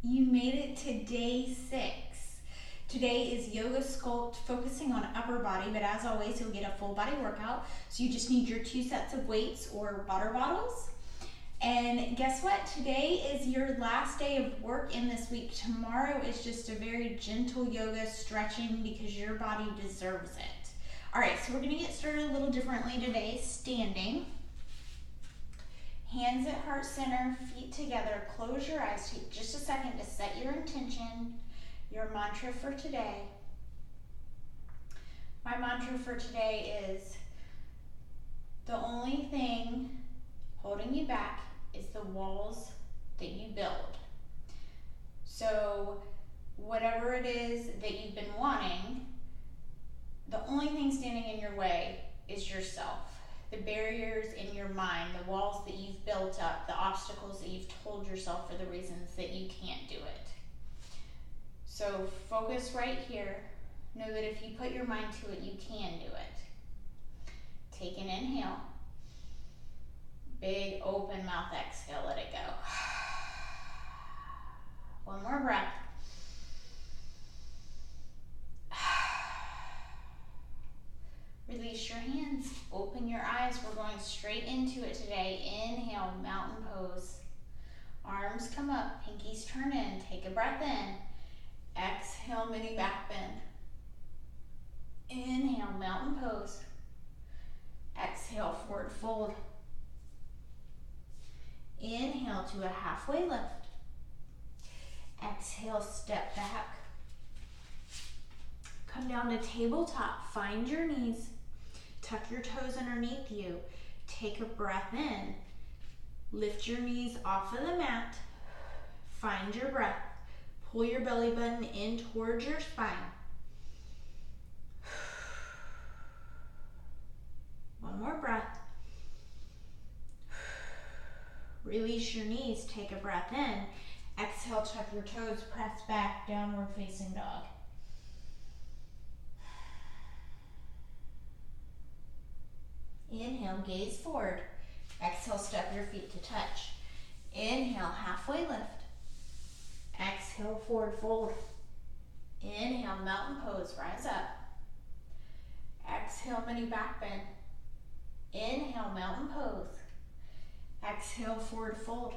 You made it to day 6. Today is Yoga Sculpt, focusing on upper body, but as always, you'll get a full body workout. So you just need your 2 sets of weights or water bottles. And guess what? Today is your last day of work in this week. Tomorrow is just a very gentle yoga stretching because your body deserves it. All right, so we're gonna get started a little differently today, standing. Hands at heart center, feet together, close your eyes, take just a second to set your intention, your mantra for today. My mantra for today is, the only thing holding you back is the walls that you build. So whatever it is that you've been wanting, the only thing standing in your way is yourself. The barriers in your mind, the walls that you've built up, the obstacles that you've told yourself for the reasons that you can't do it. So focus right here. Know that if you put your mind to it, you can do it. Take an inhale. Big open mouth exhale, let it go. One more breath. Release your hands, open your eyes. We're going straight into it today. Inhale, mountain pose. Arms come up, pinkies turn in. Take a breath in. Exhale, mini back bend. Inhale, mountain pose. Exhale, forward fold. Inhale to a halfway lift. Exhale, step back. Come down to tabletop, find your knees. Tuck your toes underneath you. Take a breath in. Lift your knees off of the mat. Find your breath. Pull your belly button in towards your spine. One more breath. Release your knees. Take a breath in. Exhale, tuck your toes, press back, downward facing dog. Inhale, gaze forward. Exhale, step your feet to touch. Inhale, halfway lift. Exhale, forward fold. Inhale, mountain pose, rise up. Exhale, mini back bend. Inhale, mountain pose. Exhale, forward fold.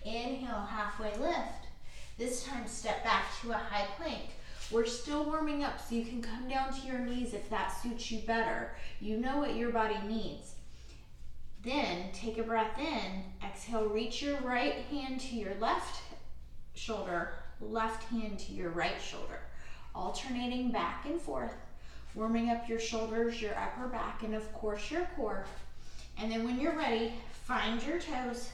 Inhale, halfway lift. This time, step back to a high plank. We're still warming up, so you can come down to your knees if that suits you better. You know what your body needs. Then take a breath in. Exhale, reach your right hand to your left shoulder, left hand to your right shoulder. Alternating back and forth, warming up your shoulders, your upper back, and of course your core. And then when you're ready, find your toes.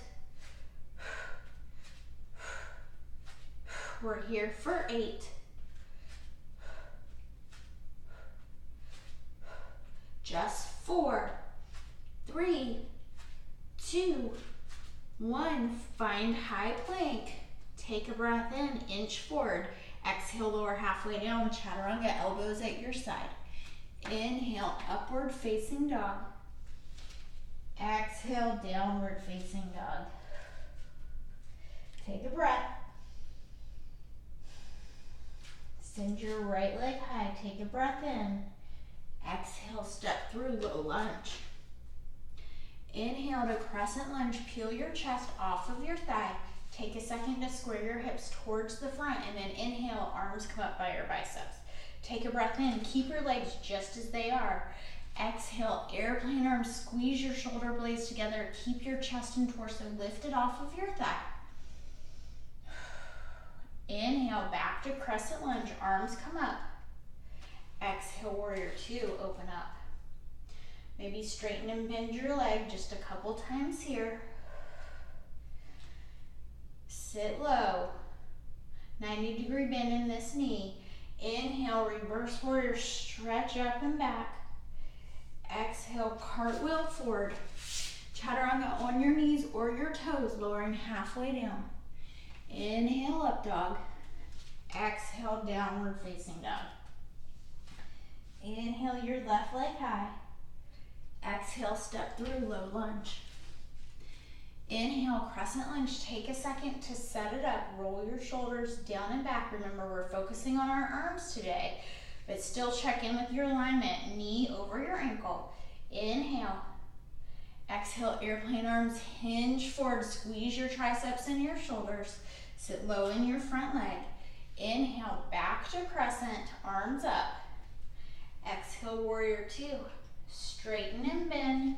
We're here for 8. Just 4, 3, 2, 1. Find high plank. Take a breath in, inch forward. Exhale, lower halfway down, chaturanga, elbows at your side. Inhale, upward facing dog. Exhale, downward facing dog. Take a breath. Send your right leg high. Take a breath in. Exhale, step through low lunge. Inhale to crescent lunge. Peel your chest off of your thigh. Take a second to square your hips towards the front, and then inhale, arms come up by your biceps. Take a breath in. Keep your legs just as they are. Exhale, airplane arms. Squeeze your shoulder blades together. Keep your chest and torso lifted off of your thigh. Inhale, back to crescent lunge. Arms come up. Exhale, warrior 2, open up. Maybe straighten and bend your leg just a couple times here. Sit low. 90-degree bend in this knee. Inhale, reverse warrior, stretch up and back. Exhale, cartwheel forward. Chaturanga on your knees or your toes, lowering halfway down. Inhale, up dog. Exhale, downward facing dog. Inhale your left leg high. Exhale, step through low lunge. Inhale, crescent lunge. Take a second to set it up. Roll your shoulders down and back. Remember, we're focusing on our arms today, but still check in with your alignment. Knee over your ankle. Inhale. Exhale, airplane arms, hinge forward. Squeeze your triceps and your shoulders. Sit low in your front leg. Inhale, back to crescent, arms up. Exhale, warrior two. Straighten and bend.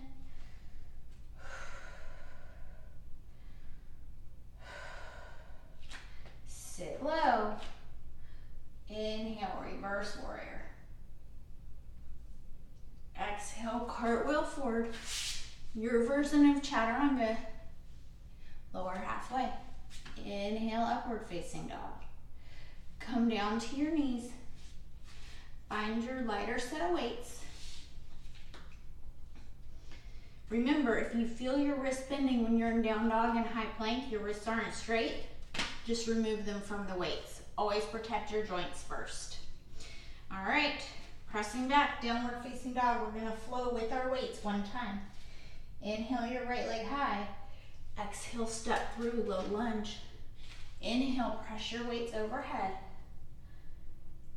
Sit low. Inhale, reverse warrior. Exhale, cartwheel forward. Your version of chaturanga. Lower halfway. Inhale, upward facing dog. Come down to your knees. Find your lighter set of weights. Remember, if you feel your wrist bending when you're in down dog and high plank, your wrists aren't straight, just remove them from the weights. Always protect your joints first. All right, pressing back, downward facing dog. We're gonna flow with our weights one time. Inhale your right leg high. Exhale, step through, low lunge. Inhale, press your weights overhead.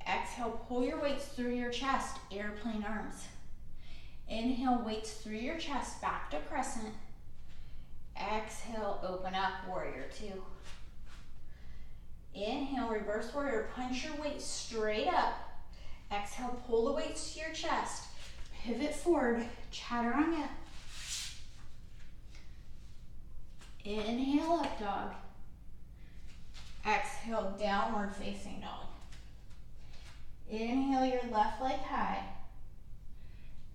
Exhale, pull your weights through your chest, airplane arms. Inhale, weights through your chest, back to crescent. Exhale, open up, warrior two. Inhale, reverse warrior, punch your weight straight up. Exhale, pull the weights to your chest. Pivot forward, chaturanga. Inhale, up dog. Exhale, downward facing dog. Inhale your left leg high.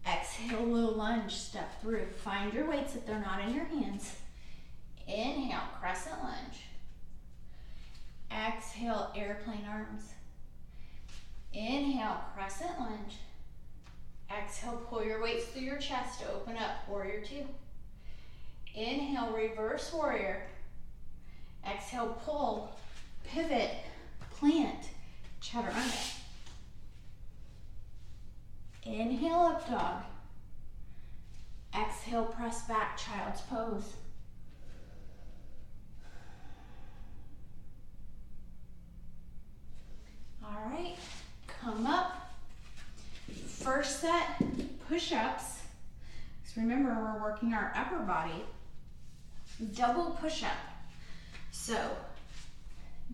Exhale, low lunge, step through. Find your weights if they're not in your hands. Inhale, crescent lunge. Exhale, airplane arms. Inhale, crescent lunge. Exhale, pull your weights through your chest to open up, warrior two. Inhale, reverse warrior. Exhale, pull, pivot, plant, chaturanga. Inhale, up dog. Exhale, press back, child's pose. All right, come up. First set, push-ups. So remember, we're working our upper body. Double push-up. So,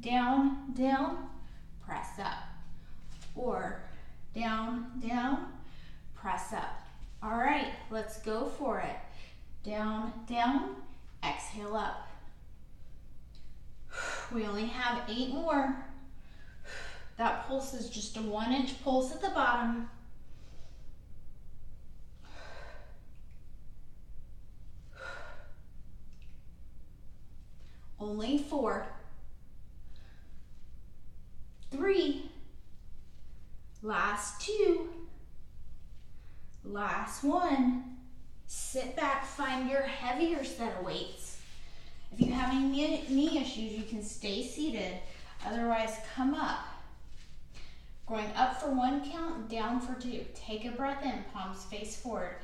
down, down, press up. Or down, down, press up. All right, let's go for it. Down, down, exhale up. We only have 8 more. That pulse is just a 1-inch pulse at the bottom. Only 4. 3. Last 2. Last 1. Sit back, find your heavier set of weights. If you have any knee issues, you can stay seated. Otherwise, come up. Going up for 1 count, down for 2. Take a breath in, palms face forward.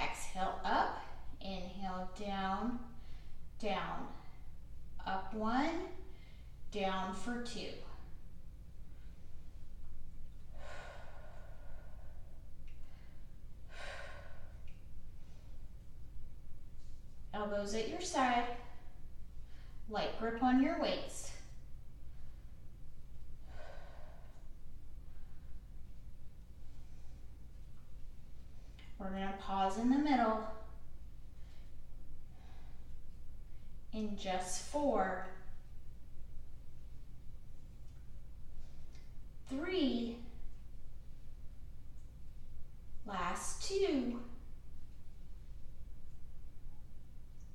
Exhale up, inhale down, down. Up 1, down for 2. Elbows at your side, light grip on your weights. We're going to pause in the middle in just 4, 3, last 2,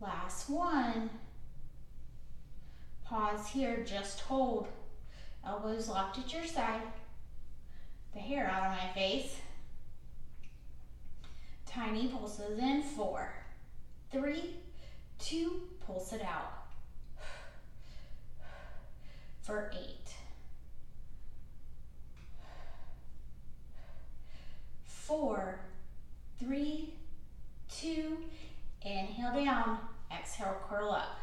last 1. Pause here, just hold. Elbows locked at your side. The hair out of my face. Tiny pulses in 4, 3, 2, pulse it out. For 8. 4, 3, 2, inhale down, exhale, curl up.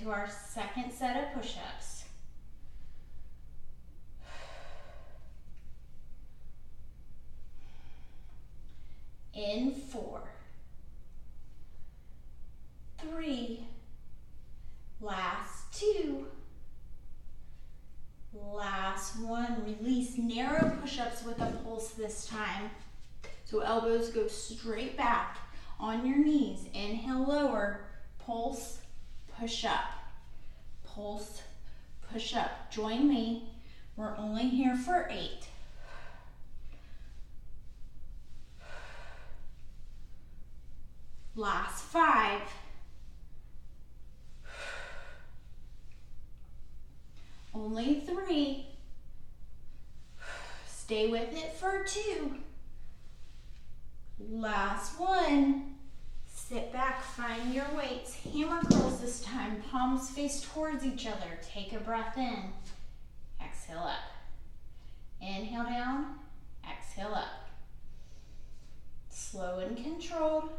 into our second set of push-ups. In 4, 3, last 2, last 1. Release. Narrow push-ups with a pulse this time. So elbows go straight back on your knees. Inhale, lower, pulse, push up, pulse, push up. Join me. We're only here for 8. Last 5. Only 3. Stay with it for 2. Last 1. Sit back, find your weights. Hammer curls this time. Palms face towards each other. Take a breath in. Exhale up. Inhale down. Exhale up. Slow and controlled.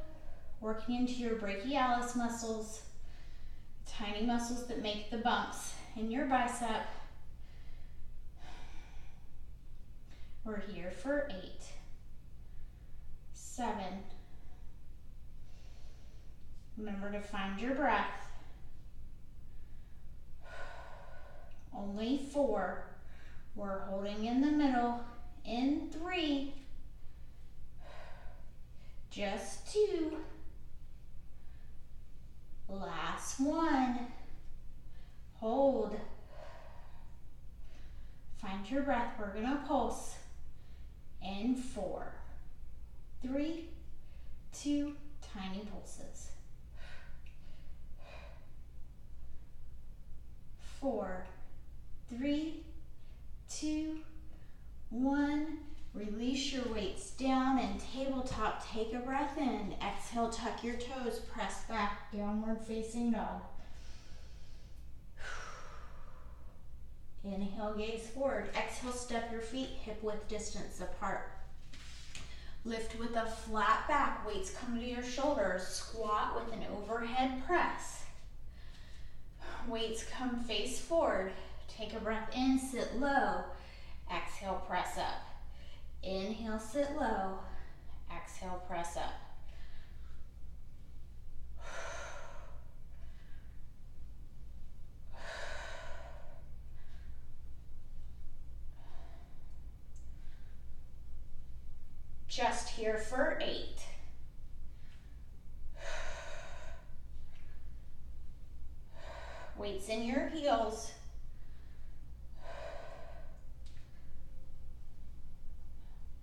Working into your brachialis muscles. Tiny muscles that make the bumps in your bicep. We're here for 8, 7. Remember to find your breath. Only 4. We're holding in the middle. In 3. Just 2. Last 1. Hold. Find your breath. We're going to pulse. In 4, 3, 2, tiny pulses. 4, 3, 2, 1. Release your weights down and tabletop. Take a breath in. Exhale, tuck your toes. Press back, downward facing dog. Inhale, gaze forward. Exhale, step your feet hip width distance apart. Lift with a flat back. Weights come to your shoulders. Squat with an overhead press. Weights come face forward. Take a breath in, sit low. Exhale, press up. Inhale, sit low. Exhale, press up. Just here for 8. Weights in your heels.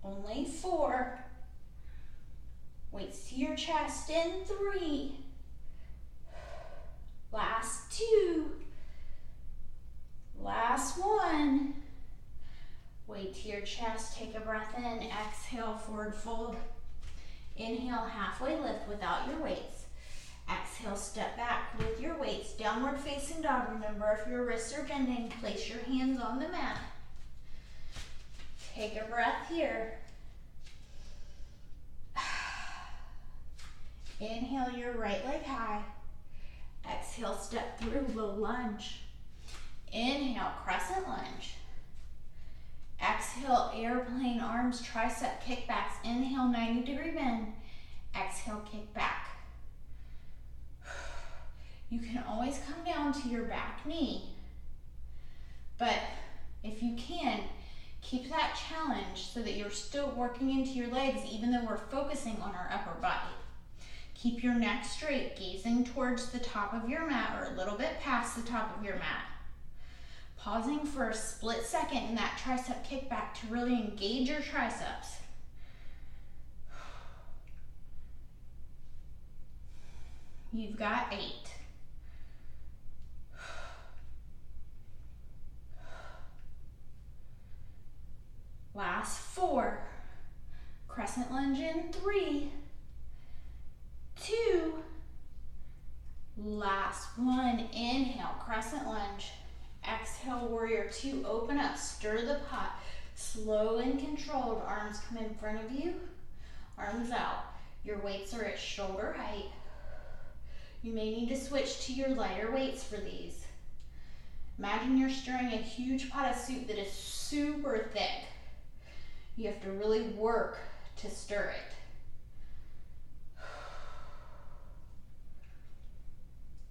Only 4. Weights to your chest in 3. Last 2. Last 1. Weight to your chest, take a breath in, exhale, forward fold. Inhale, halfway lift without your weights. Exhale, step back with your weights, downward facing dog. Remember, if your wrists are bending, place your hands on the mat. Take a breath here. Inhale your right leg high. Exhale, step through low lunge. Inhale, crescent lunge. Exhale, airplane arms, tricep kickbacks. Inhale, 90-degree bend. Exhale, kick back. You can always come down to your back knee. But if you can, keep that challenge so that you're still working into your legs even though we're focusing on our upper body. Keep your neck straight, gazing towards the top of your mat or a little bit past the top of your mat. Pausing for a split second in that tricep kickback to really engage your triceps. You've got 8. Last 4. Crescent lunge in 3, 2. Last 1. Inhale, crescent lunge. Exhale, warrior 2. Open up, stir the pot. Slow and controlled. Arms come in front of you, arms out. Your weights are at shoulder height. You may need to switch to your lighter weights for these. Imagine you're stirring a huge pot of soup that is super thick. You have to really work to stir it.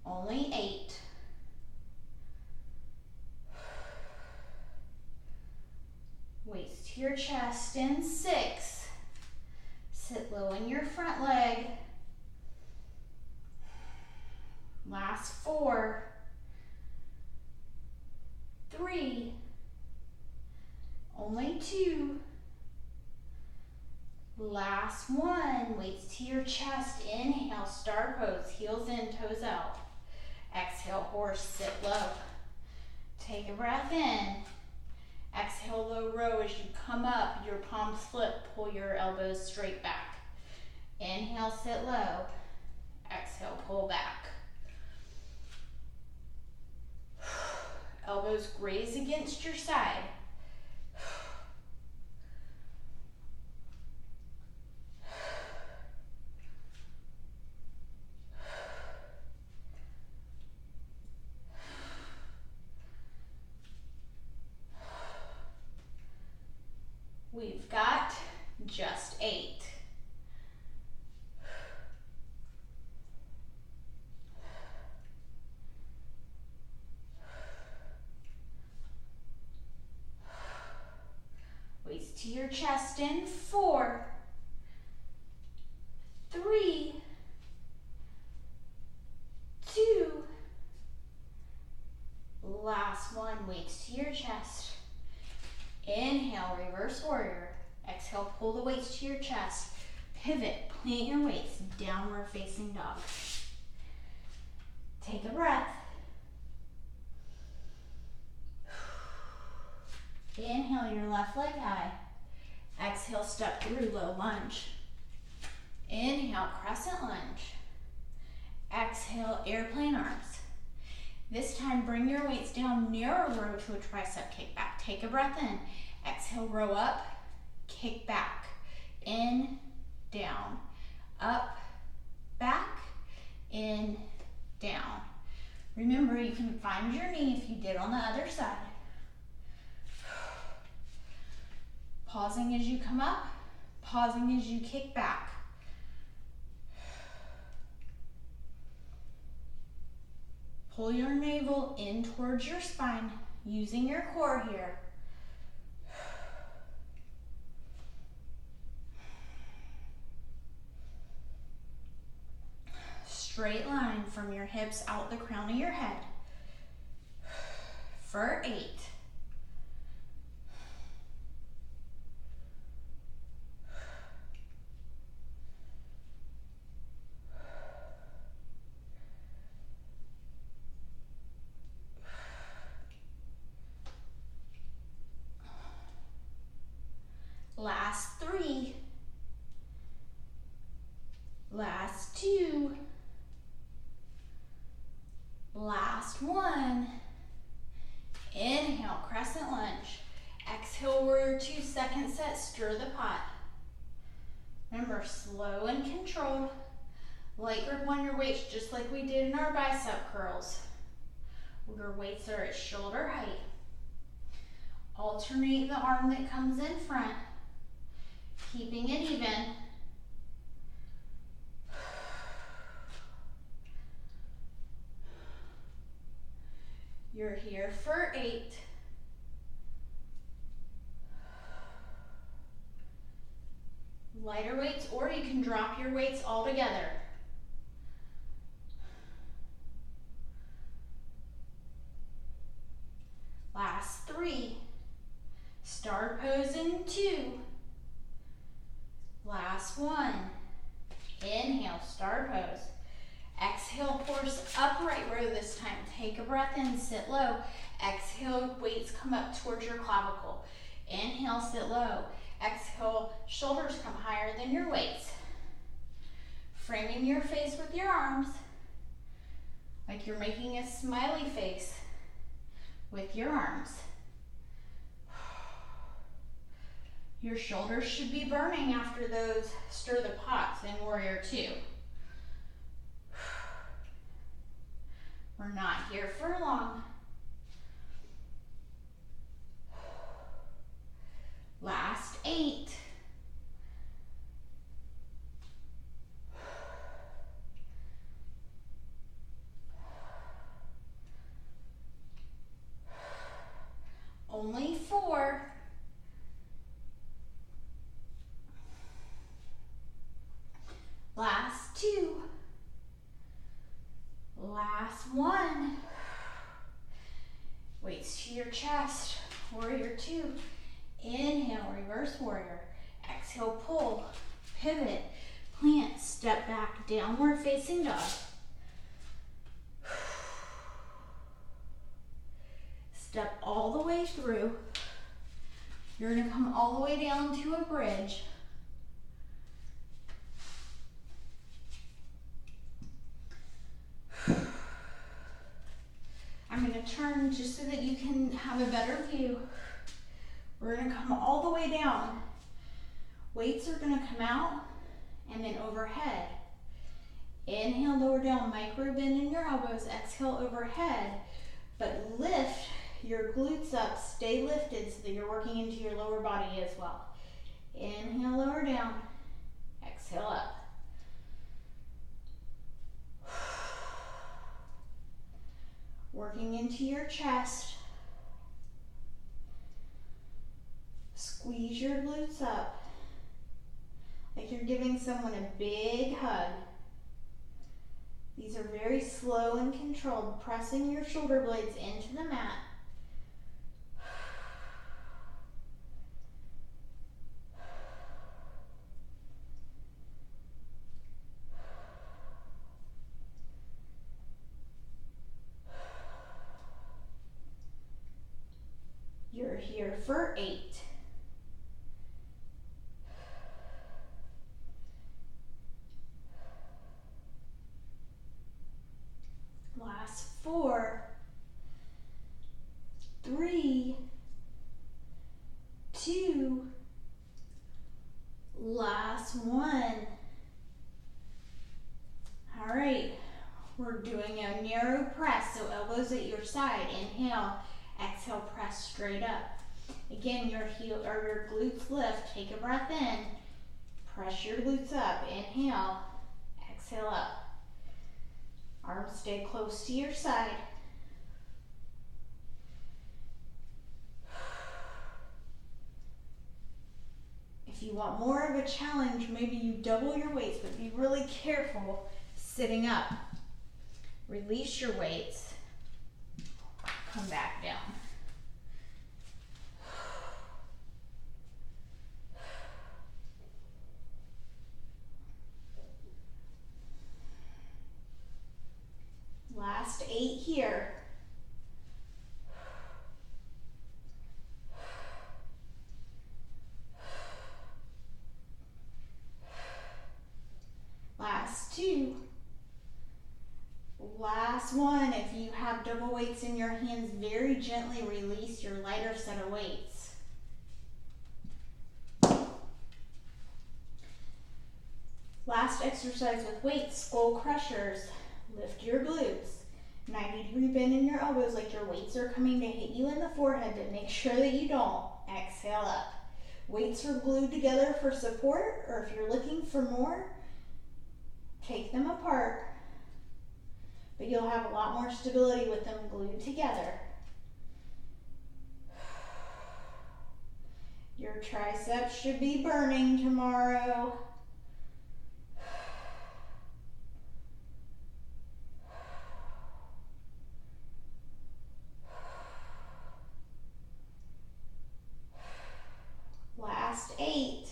Only 8. Weights to your chest in 6. Sit low in your front leg. Last 4. 3. Only 2. Last 1. Weights to your chest. Inhale, star pose. Heels in, toes out. Exhale, horse, sit low. Take a breath in. Exhale, low row. As you come up, your palms flip. Pull your elbows straight back. Inhale, sit low. Exhale, pull back. Elbows graze against your side. We've got just 8. Weights to your chest in 4. 3. 2. Last 1. Weights to your chest. Inhale, reverse warrior. Exhale, pull the weights to your chest. Pivot, plant your weights, downward facing dog. Take a breath. Inhale your left leg high. Exhale, step through low lunge. Inhale, crescent lunge. Exhale, airplane arms. This time, bring your weights down, narrow row to a tricep kickback. Take a breath in. Exhale, row up, kick back. In, down, up, back, in, down. Remember, you can find your knee if you did on the other side. Pausing as you come up, pausing as you kick back. Pull your navel in towards your spine, using your core here. Straight line from your hips out the crown of your head. For 8. Last 3. Last 2. Last 1. Inhale, crescent lunge. Exhale, warrior 2, second set, stir the pot. Remember, slow and controlled. Light grip on your weights, just like we did in our bicep curls. Your weights are at shoulder height. Alternate the arm that comes in front, keeping it even. You're here for 8. Lighter weights, or you can drop your weights all together. Last 3. Star pose in 2. Last 1. Inhale, star pose. Exhale, horse upright row this time. Take a breath in, sit low. Exhale, weights come up towards your clavicle. Inhale, sit low. Exhale, shoulders come higher than your weights. Framing your face with your arms, like you're making a smiley face with your arms. Your shoulders should be burning after those stir the pots in warrior 2. We're not here for long. Last 8. Only 4. Last 2. Last 1. Weights to your chest. Warrior 2. Inhale, reverse warrior. Exhale, pull, pivot, plant, step back, downward facing dog. Step all the way through. You're going to come all the way down to a bridge. I'm going to turn just so that you can have a better view. We're going to come all the way down. Weights are going to come out and then overhead. Inhale, lower down, micro bend in your elbows. Exhale, overhead. But lift your glutes up. Stay lifted so that you're working into your lower body as well. Inhale, lower down. Exhale, up. Working into your chest. Squeeze your glutes up like you're giving someone a big hug. These are very slow and controlled, pressing your shoulder blades into the mat. You're here for 8. Last 4, 3, 2, last 1. All right, we're doing a narrow press, so elbows at your side. Inhale, exhale, press straight up. Again, your heel or your glutes lift. Take a breath in, press your glutes up. Inhale, exhale up. Arms stay close to your side. If you want more of a challenge, maybe you double your weights, but be really careful sitting up. Release your weights. Come back down. Last 8 here. Last 2. Last 1. If you have double weights in your hands, very gently release your lighter set of weights. Last exercise with weights, skull crushers. Lift your glutes. 90-degree bend in your elbows like your weights are coming to hit you in the forehead, but make sure that you don't. Exhale up. Weights are glued together for support, or if you're looking for more, take them apart. But you'll have a lot more stability with them glued together. Your triceps should be burning tomorrow. Last 8.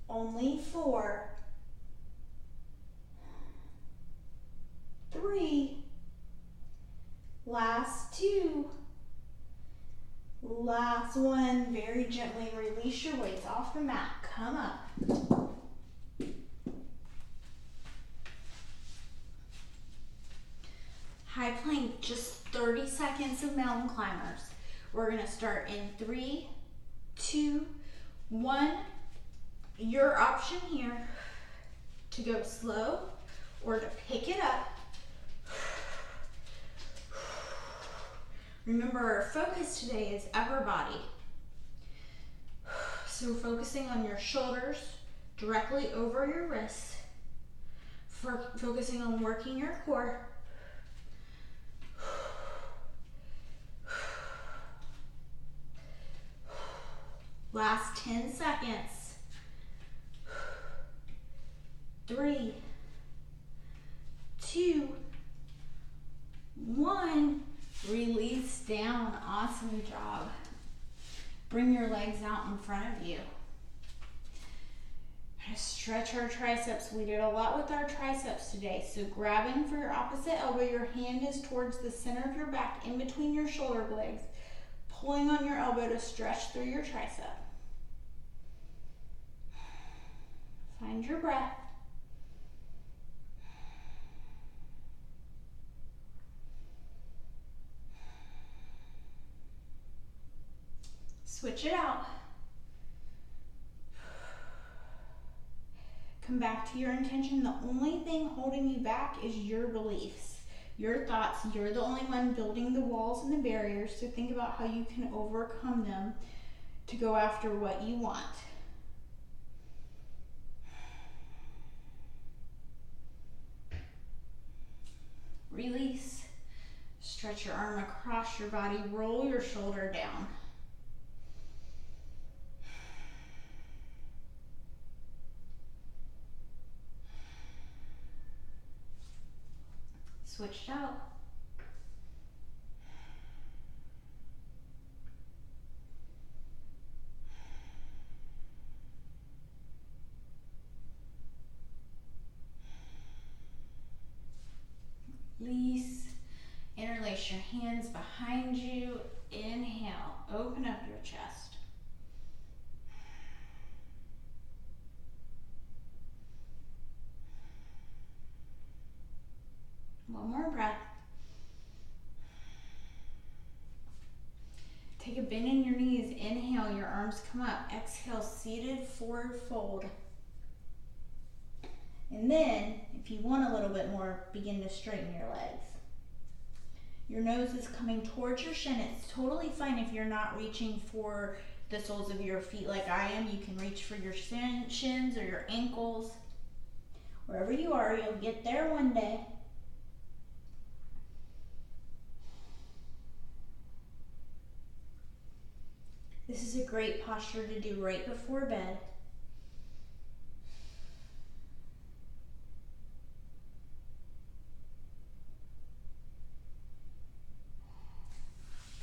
Only 4. 3. Last 2. Last 1. Very gently release your weights off the mat. Come up. High plank, just 30 seconds of mountain climbers. We're going to start in 3, 2, Your option here to go slow or to pick it up. Remember, our focus today is upper body. So focusing on your shoulders directly over your wrists, focusing on working your core. Last 10 seconds. 3, 2, 1. Release down. Awesome job. Bring your legs out in front of you. Stretch our triceps. We did a lot with our triceps today. So grabbing for your opposite elbow, your hand is towards the center of your back, in between your shoulder blades. Pulling on your elbow to stretch through your tricep. Find your breath. Switch it out. Come back to your intention. The only thing holding you back is your beliefs, your thoughts. You're the only one building the walls and the barriers. So think about how you can overcome them to go after what you want. Release. Stretch your arm across your body. Roll your shoulder down. Switched out. Release. Interlace your hands behind you. Inhale. Open up your chest. One more breath. Take a bend in your knees. Inhale, your arms come up. Exhale, seated forward fold. And then, if you want a little bit more, begin to straighten your legs. Your nose is coming towards your shin. It's totally fine if you're not reaching for the soles of your feet like I am. You can reach for your shins or your ankles. Wherever you are, you'll get there one day. This is a great posture to do right before bed.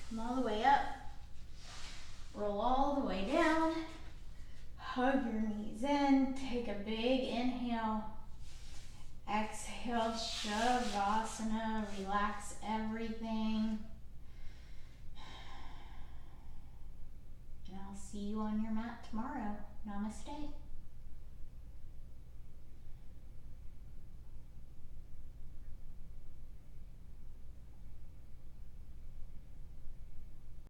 Come all the way up. Roll all the way down. Hug your knees in. Take a big inhale. Exhale, Shavasana. Relax everything. And I'll see you on your mat tomorrow. Namaste.